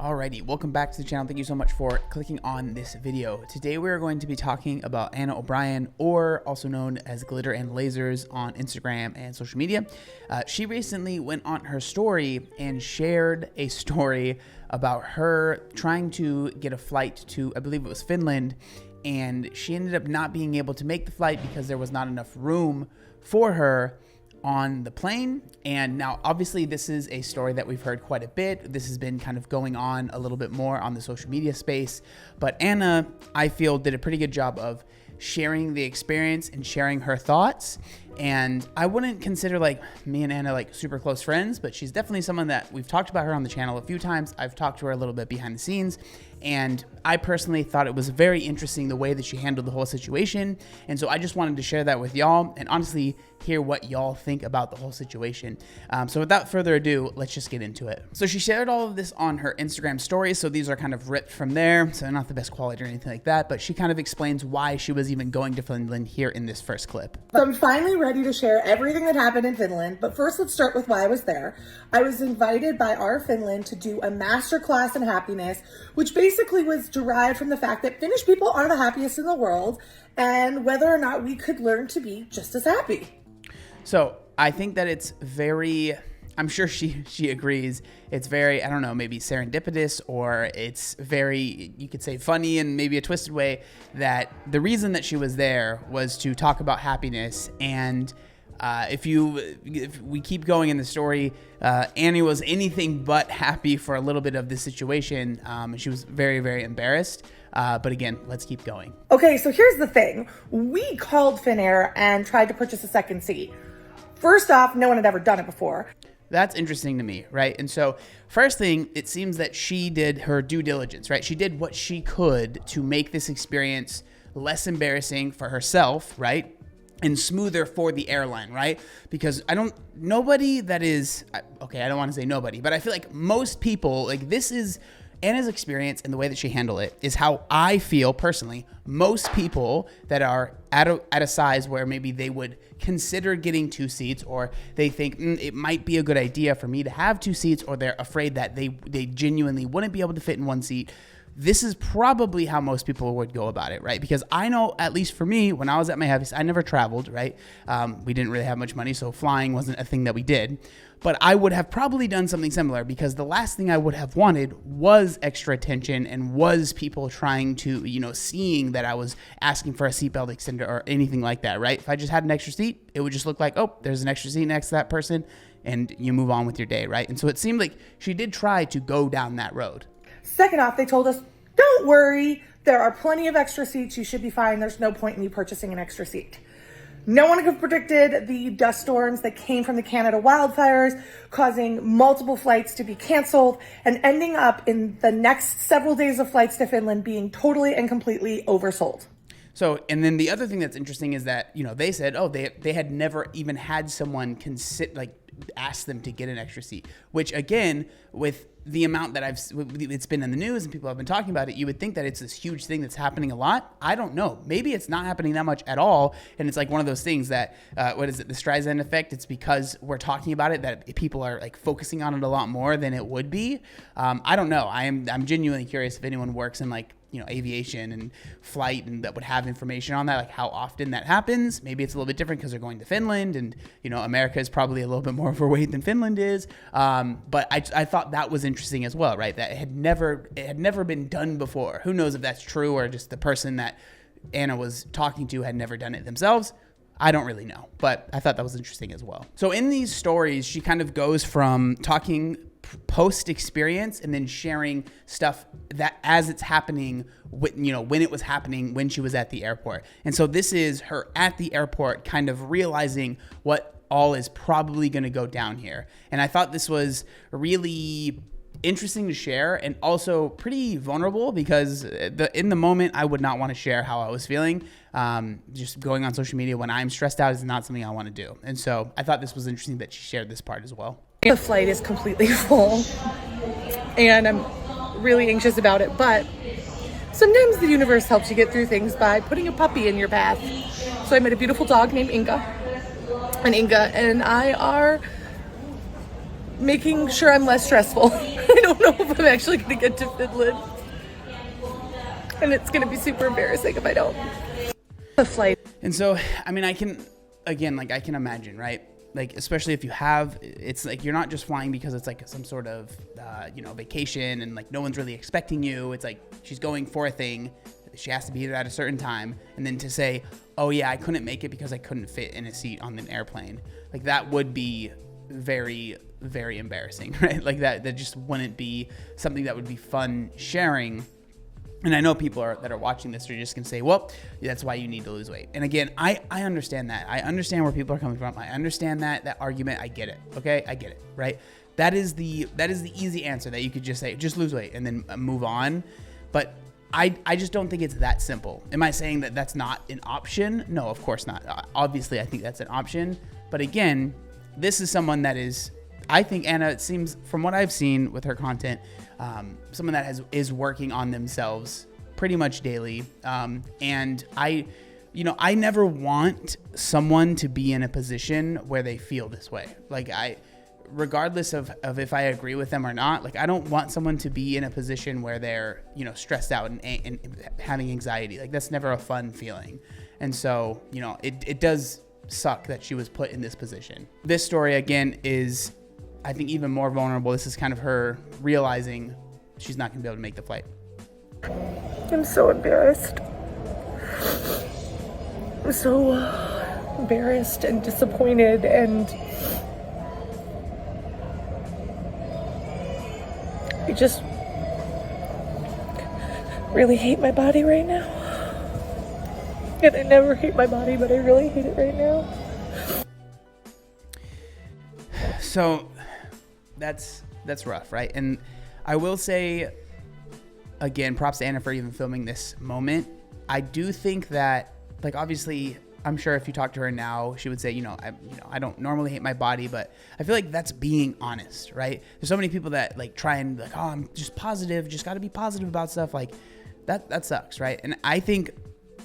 Alrighty, welcome back to the channel. Thank you so much for clicking on this video. Today we are going to be talking about Anna O'Brien, or also known as Glitter and Lasers on Instagram and social media. She recently went on her story and shared a story about her trying to get a flight to, I believe it was Finland, and she ended up not being able to make the flight because there was not enough room for her on the plane. And now obviously this is a story that we've heard quite a bit. This has been kind of going on a little bit more on the social media space, but Anna, I feel, did a pretty good job of sharing the experience and sharing her thoughts. And I wouldn't consider like me and Anna like super close friends, but she's definitely someone that we've talked about her on the channel a few times. I've talked to her a little bit behind the scenes, and I personally thought it was very interesting the way that she handled the whole situation. And so I just wanted to share that with y'all and honestly hear what y'all think about the whole situation. So without further ado, let's just get into it. So she shared all of this on her Instagram stories. So these are kind of ripped from there. So not the best quality or anything like that, but she kind of explains why she was even going to Finland here in this first clip. So I'm finally ready to share everything that happened in Finland, but first let's start with why I was there. I was invited by our Finland to do a masterclass in happiness, which basically was derived from the fact that Finnish people are the happiest in the world and whether or not we could learn to be just as happy. So I think that it's very, I'm sure she agrees, it's very, I don't know, maybe serendipitous, or it's very, you could say funny in maybe a twisted way, that the reason that she was there was to talk about happiness. And if we keep going in the story, Annie was anything but happy for a little bit of this situation. She was very, very embarrassed. But again, let's keep going. Okay, so here's the thing. We called Finnair and tried to purchase a second seat. First off, no one had ever done it before. That's interesting to me, right? And so first thing, it seems that she did her due diligence, right? She did what she could to make this experience less embarrassing for herself, right? And smoother for the airline, right? Because nobody that is, okay, I don't want to say nobody, but I feel like most people, like this is Anna's experience, and the way that she handled it is how I feel personally. Most people that are at a size where maybe they would consider getting 2 seats, or they think it might be a good idea for me to have 2 seats, or they're afraid that they genuinely wouldn't be able to fit in 1 seat. This is probably how most people would go about it, right? Because I know, at least for me, when I was at my heaviest, I never traveled, right? We didn't really have much money, so flying wasn't a thing that we did. But I would have probably done something similar, because the last thing I would have wanted was extra attention and was people trying to, seeing that I was asking for a seatbelt extender or anything like that, right? If I just had an extra seat, it would just look like, oh, there's an extra seat next to that person, and you move on with your day, right? And so it seemed like she did try to go down that road. Second off, they told us, don't worry, there are plenty of extra seats, you should be fine, there's no point in you purchasing an extra seat. No one could have predicted the dust storms that came from the Canada wildfires, causing multiple flights to be canceled and ending up in the next several days of flights to Finland being totally and completely oversold. So, and then the other thing that's interesting is that, they said, oh, they had never even had someone ask them to get an extra seat, which again, with the amount that it's been in the news and people have been talking about it, you would think that it's this huge thing that's happening a lot. I don't know. Maybe it's not happening that much at all. And it's like one of those things that, what is it? The Streisand effect. It's because we're talking about it that people are like focusing on it a lot more than it would be. I don't know. I'm genuinely curious if anyone works in aviation and flight and that would have information on that, like how often that happens. Maybe it's a little bit different because they're going to Finland, and America is probably a little bit more overweight than Finland is. But I thought that was interesting as well, right? That it had never been done before. Who knows if that's true, or just the person that Anna was talking to had never done it themselves. I don't really know, but I thought that was interesting as well. So in these stories, she kind of goes from talking post experience and then sharing stuff that as it's happening, when it was happening, when she was at the airport. And so this is her at the airport kind of realizing what all is probably going to go down here. And I thought this was really interesting to share, and also pretty vulnerable, because in the moment I would not want to share how I was feeling. Just going on social media when I'm stressed out is not something I want to do. And so I thought this was interesting that she shared this part as well. The flight is completely full and I'm really anxious about it, but sometimes the universe helps you get through things by putting a puppy in your path. So I met a beautiful dog named Inga, and I are making sure I'm less stressful. I don't know if I'm actually going to get to Finland. And it's going to be super embarrassing if I don't. The flight. And so, I mean, I can imagine, right? Like, especially if you have, it's like, you're not just flying because it's like some sort of, vacation and like no one's really expecting you. It's like she's going for a thing. She has to be there at a certain time. And then to say, oh yeah, I couldn't make it because I couldn't fit in a seat on an airplane. Like that would be very, very embarrassing, right? Like that just wouldn't be something that would be fun sharing. And I know people that are watching this are just going to say, well, that's why you need to lose weight. And again, I understand that. I understand where people are coming from. I understand that argument. I get it. Okay. I get it. Right. That is the easy answer that you could just say, just lose weight and then move on. But I just don't think it's that simple. Am I saying that that's not an option? No, of course not. Obviously, I think that's an option. But again, this is someone that is, I think Anna, it seems from what I've seen with her content, someone that is working on themselves pretty much daily. And I never want someone to be in a position where they feel this way. Like regardless of if I agree with them or not, like I don't want someone to be in a position where they're, stressed out and having anxiety. Like that's never a fun feeling. And so, it does suck that she was put in this position. This story again is, I think, even more vulnerable. This is kind of her realizing she's not going to be able to make the flight. I'm so embarrassed. I'm so embarrassed and disappointed, and I just really hate my body right now. And I never hate my body, but I really hate it right now. So that's rough, right? And I will say, again, props to Anna for even filming this moment. I do think that, like, obviously, I'm sure if you talk to her now, she would say, I don't normally hate my body, but I feel like that's being honest, right? There's so many people that like try and like, oh, I'm just positive, just got to be positive about stuff. Like that sucks, right? And I think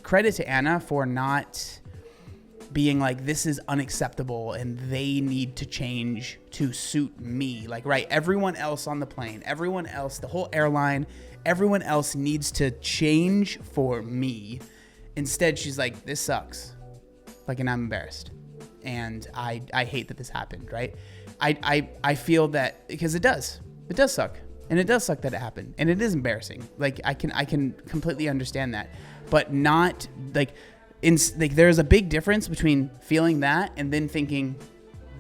credit to Anna for not being like, this is unacceptable and they need to change to suit me. Like, right, everyone else on the plane, everyone else, the whole airline, everyone else needs to change for me. Instead, she's like, this sucks. Like, and I'm embarrassed. And I hate that this happened, right? I feel that because it does suck. And it does suck that it happened. And it is embarrassing. Like, I can completely understand that. But not like, there's a big difference between feeling that and then thinking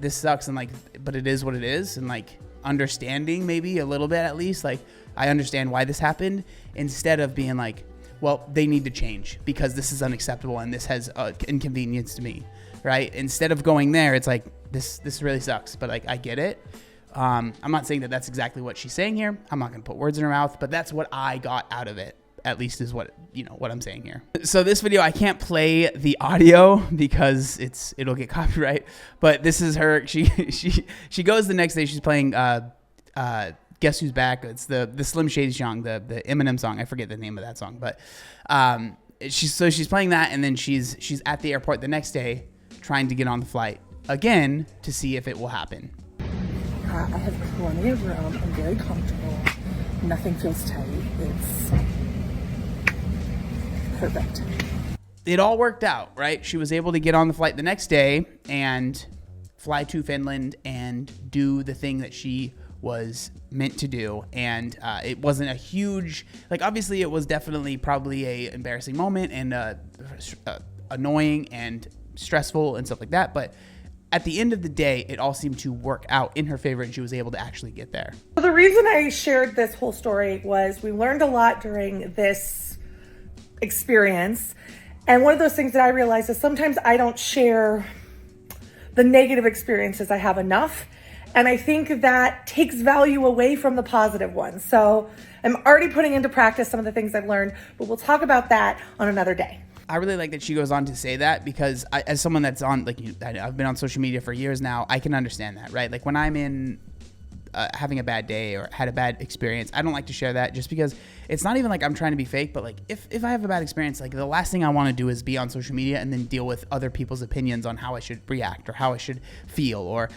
this sucks and like, but it is what it is, and like understanding maybe a little bit at least, like I understand why this happened, instead of being like, well, they need to change because this is unacceptable and this has inconvenienced me, right? Instead of going there, it's like this really sucks, but like I get it. I'm not saying that that's exactly what she's saying here. I'm not going to put words in her mouth, but that's what I got out of it. At least is what I'm saying here. So this video, I can't play the audio because it'll get copyright, but this is her. She goes the next day, she's playing, Guess Who's Back. It's the Slim Shady song, the Eminem song. I forget the name of that song, but, she's playing that. And then she's at the airport the next day trying to get on the flight again to see if it will happen. I have plenty of room. I'm very comfortable. Nothing feels tight. It's perfect. It all worked out, right? She was able to get on the flight the next day and fly to Finland and do the thing that she was meant to do. And it wasn't a huge, like, obviously it was definitely probably a embarrassing moment and annoying and stressful and stuff like that. But at the end of the day, it all seemed to work out in her favor and she was able to actually get there. So the reason I shared this whole story was we learned a lot during this experience. And one of those things that I realized is sometimes I don't share the negative experiences I have enough. And I think that takes value away from the positive ones. So I'm already putting into practice some of the things I've learned, but we'll talk about that on another day. I really like that she goes on to say that because as someone that's on, like, I've been on social media for years now, I can understand that, right? Like when I'm in having a bad day or had a bad experience, I don't like to share that just because it's not even like I'm trying to be fake, but like if I have a bad experience, like the last thing I want to do is be on social media and then deal with other people's opinions on how I should react or how I should feel, or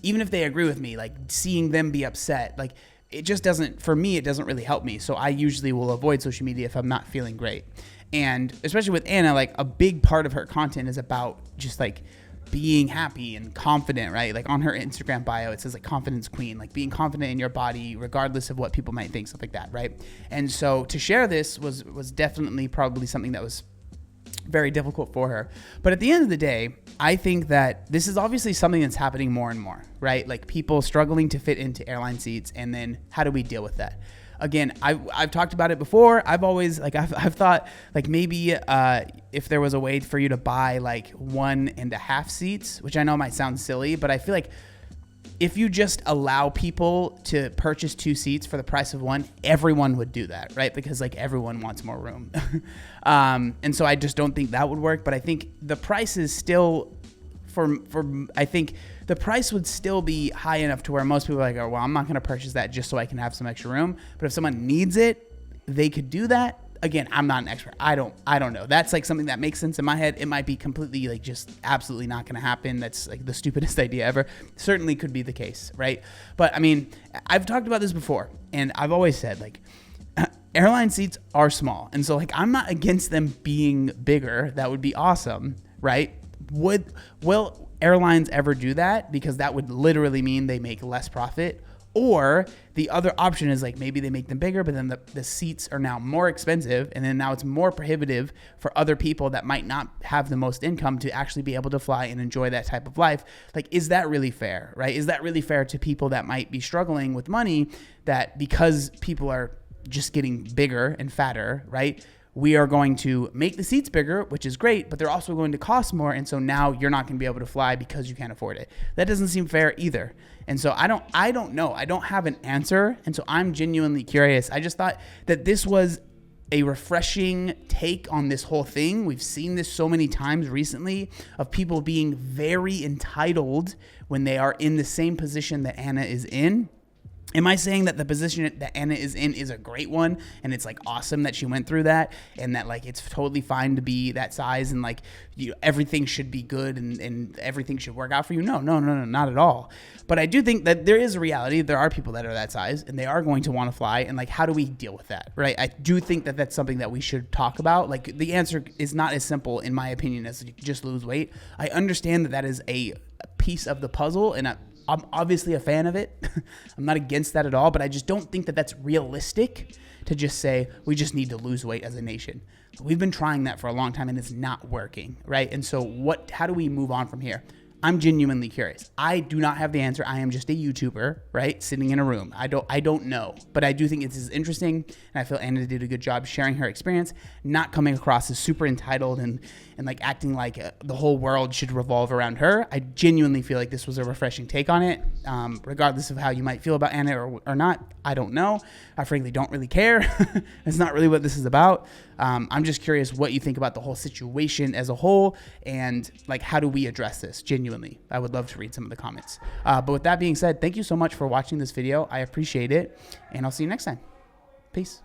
even if they agree with me, like seeing them be upset. Like it just doesn't, for me, it doesn't really help me. So I usually will avoid social media if I'm not feeling great. And especially with Anna, like a big part of her content is about just like being happy and confident, right? Like on her Instagram bio, it says like confidence queen, like being confident in your body, regardless of what people might think, stuff like that, right? And so to share this was definitely probably something that was very difficult for her. But at the end of the day, I think that this is obviously something that's happening more and more, right? Like people struggling to fit into airline seats, and then how do we deal with that? Again, I've talked about it before. I've always like I've thought like maybe if there was a way for you to buy like 1.5 seats, which I know might sound silly, but I feel like if you just allow people to purchase 2 seats for the price of 1, everyone would do that, right? Because like everyone wants more room. And so I just don't think that would work. But I think the price is still I think the price would still be high enough to where most people are like, oh, well, I'm not going to purchase that just so I can have some extra room. But if someone needs it, they could do that. Again, I'm not an expert. I don't know. That's like something that makes sense in my head. It might be completely like just absolutely not going to happen. That's like the stupidest idea ever. Certainly could be the case, right? But I mean, I've talked about this before, and I've always said like airline seats are small. And so like I'm not against them being bigger. That would be awesome, right? Will airlines ever do that? Because that would literally mean they make less profit. Or the other option is like maybe they make them bigger, but then the seats are now more expensive, and then now it's more prohibitive for other people that might not have the most income to actually be able to fly and enjoy that type of life. Like, is that really fair, right? Is that really fair to people that might be struggling with money, that because people are just getting bigger and fatter, right? We are going to make the seats bigger, which is great, but they're also going to cost more. And so now you're not going to be able to fly because you can't afford it. That doesn't seem fair either. And so I don't know. I don't have an answer. And so I'm genuinely curious. I just thought that this was a refreshing take on this whole thing. We've seen this so many times recently of people being very entitled when they are in the same position that Anna is in. Am I saying that the position that Anna is in is a great one, and it's like awesome that she went through that, and that like it's totally fine to be that size, and like everything should be good and everything should work out for you? No, not at all. But I do think that there is a reality. There are people that are that size, and they are going to want to fly, and like how do we deal with that, right? I do think that that's something that we should talk about. Like the answer is not as simple, in my opinion, as just lose weight. I understand that is a piece of the puzzle, and I'm obviously a fan of it. I'm not against that at all, but I just don't think that that's realistic to just say we just need to lose weight as a nation. We've been trying that for a long time and it's not working, right? And so how do we move on from here? I'm genuinely curious. I do not have the answer. I am just a YouTuber, right? Sitting in a room. I don't know, but I do think it's interesting, and I feel Anna did a good job sharing her experience, not coming across as super entitled and like acting like the whole world should revolve around her. I genuinely feel like this was a refreshing take on it, regardless of how you might feel about Anna or not. I don't know. I frankly don't really care. It's not really what this is about. I'm just curious what you think about the whole situation as a whole, and like how do we address this genuinely. I would love to read some of the comments. But with that being said, thank you so much for watching this video. I appreciate it, and I'll see you next time. Peace.